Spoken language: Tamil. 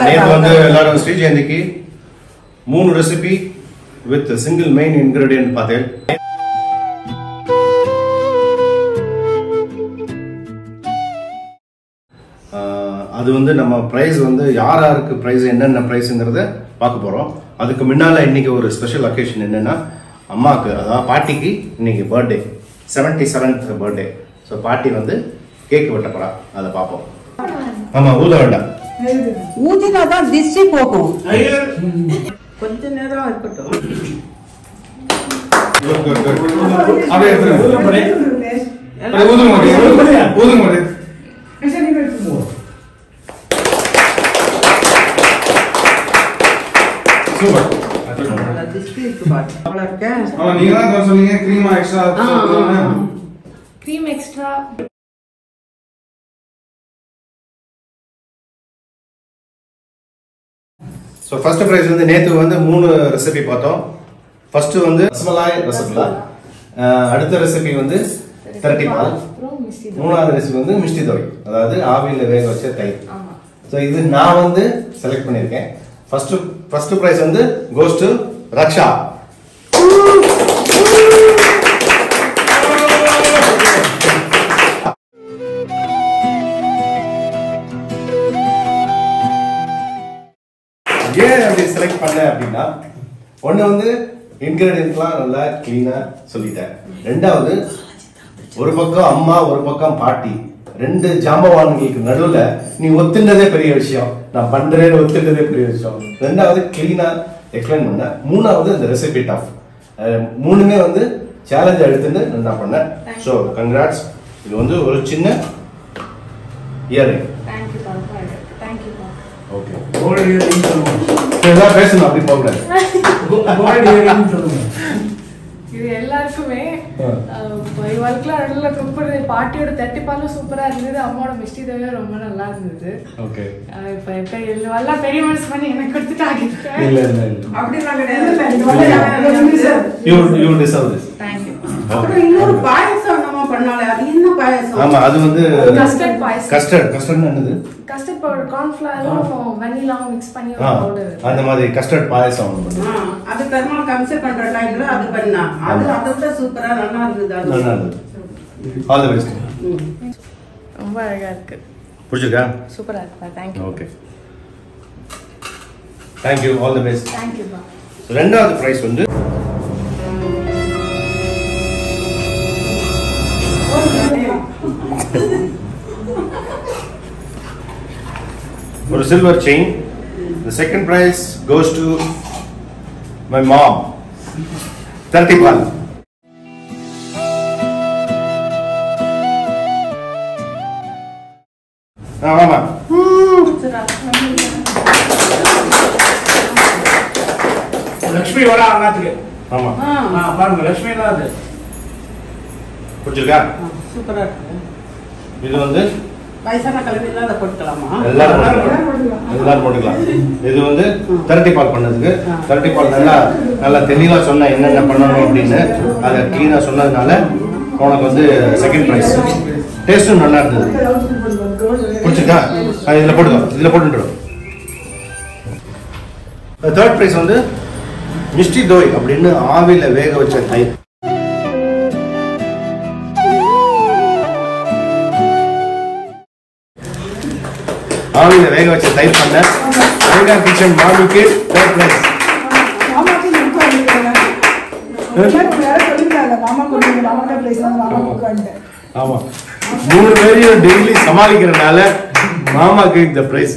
நேத்து வந்து எல்லாரும் ஸ்ரீ ஜெயந்திக்கு 3 recipe with single main ingredient பார்த்தேன். அது வந்து நம்ம பிரைஸ் வந்து யாருக்கு பிரைஸ் என்னென்ன பிரைஸ்ங்கிறத பார்க்க போறோம். அதுக்கு முன்னால இன்னைக்கு ஒரு ஸ்பெஷல் அக்கேஷன் என்னன்னா அம்மாக்கு அதாவது பாட்டிக்கு இன்னைக்கு பர்த்டே 77th பர்த்டே. ஸோ பாட்டி வந்து கேக் வெட்ட போறா, அதை பார்ப்போம். ஆமா ஊத வேண்டாம், ஊதினாதான் திஷ்டி போகும். கொஞ்ச நேரம் இருக்கட்டும். cream extra so first prize வந்து நேற்று வந்து 3 ரெசிபி பார்த்தோம். ஃபர்ஸ்ட் வந்து ரசமலாய் ரசகுல்லா, அடுத்த ரெசிபி வந்து திரட்டி பால், மூணாவது ரெசிபி வந்து மிஷ்டி தோய், அதாவது ஆவியில் வேக வச்ச தயிர். ஸோ இது நான் வந்து செலக்ட் பண்ணியிருக்கேன். ஃபர்ஸ்ட் ப்ரைஸ் வந்து கோஸ் டு ரக்ஷா. ஏன் அப்படி செலக்ட் பண்ண அப்படின்னா, ஒண்ணு வந்து இன்கிரிடியன்ட்லாம் நல்லா கிளீனா சொல்லிட்டேன். ரெண்டாவது ஒரு பக்கம் அம்மா ஒரு பக்கம் பாட்டி, 2 ஜாம்பவான்களுக்கு நடுவுல நீ ஒத்துண்டதே பெரிய விஷயம், நான் பண்றேன்னு ஒத்துண்டதே பெரிய விஷயம். ரெண்டாவது கிளீனா எக்ஸ்பிளைன் பண்ண. மூணாவது இந்த ரெசிபி டாப். 3மே வந்து சேலஞ்ச் எடுத்துட்டு நான் பண்ணேன். So congrats. இது வந்து ஒரு சின்ன இயரிங். ஓகே, பேசணும் அப்படி போகக்கூடாது. இது எல்லாருக்குமே இவளுக்குலாம் குக் பண்ணுறது. பாட்டியோட தட்டிப்பாலும் சூப்பரா இருந்தது, அம்மாவோட மிஷ்டி தவிர ரொம்ப நல்லா இருந்தது. ஓகே, இப்ப எல்லாம் பெரிய மனசு பண்ணி எனக்கு கொடுத்துட்டாங்க. இல்ல இல்ல இல்ல அப்படிலாம் கிடையாது. You deserve this. Thank you. அப்புறம் இன்னொரு பாயசம் நம்ம பண்ணாலே, அது என்ன பாயசம்? ஆமா, அது வந்து கஸ்டர்ட் பாயசம். கஸ்டர்ட் என்னது? கஸ்டர்ட் பவுடர், கார்ன்ஃப்ளவரும் வெனிலாவும் மிக்ஸ் பண்ணி ஒரு பவுடர். அந்த மாதிரி கஸ்டர்ட் பாயசம் ஒன்று. அது பெருமாள் கன்செப்ட் பண்ற டைம்ல அது பண்ணா, அது அதோட சூப்பரா நல்லா இருந்தது. நல்லா இருந்தது. All the best. ரொம்ப அழகா இருக்கு. புடிச்சிருக்கா? சூப்பரா இருக்கு. Thank you. Okay, thank you, all the best. Thank you பா. ரெண்டாவது பிரைஸ் வந்து ஒரு silver chain. The second prize goes to my mom. Therattu Paal. Mama. Lakshmi வர ஆனாத்துக்கு. ஆமா. பாருங்க லட்சுமி தான் அது. புடிச்சிருக்கா? சூப்பரா இருக்கு. இது வந்து வயசான கலவையெல்லாம் அதை போட்டுக்கலாமா? எல்லாரும் போட்டுக்கலாம். இது வந்து திரட்டி பால் பண்ணதுக்கு. திரட்டி பால் நல்லா தெளிவா சொன்ன என்னென்ன பண்ணணும் அப்படின்னு அதை கிளீனா சொன்னதுனால உனக்கு வந்து செகண்ட் பிரைஸ். டேஸ்டும் நல்லா இருந்தது. பிடிச்சிருக்கா? இதுல போட்டுடும். தேர்ட் பிரைஸ் வந்து மிஷ்டி தோய் அப்படின்னு ஆவியில வேக வச்ச தயிர். ஆவியில வேக வச்ச தயிர் பண்ண ஐயங்கார் கிச்சன் மாமிக்கு தேர்ட் பிரைஸ். ஆமா, 3 பேரையும் டெய்லி சமாளிக்கிறதுனால மாமாக்கு இந்த பிரைஸ்.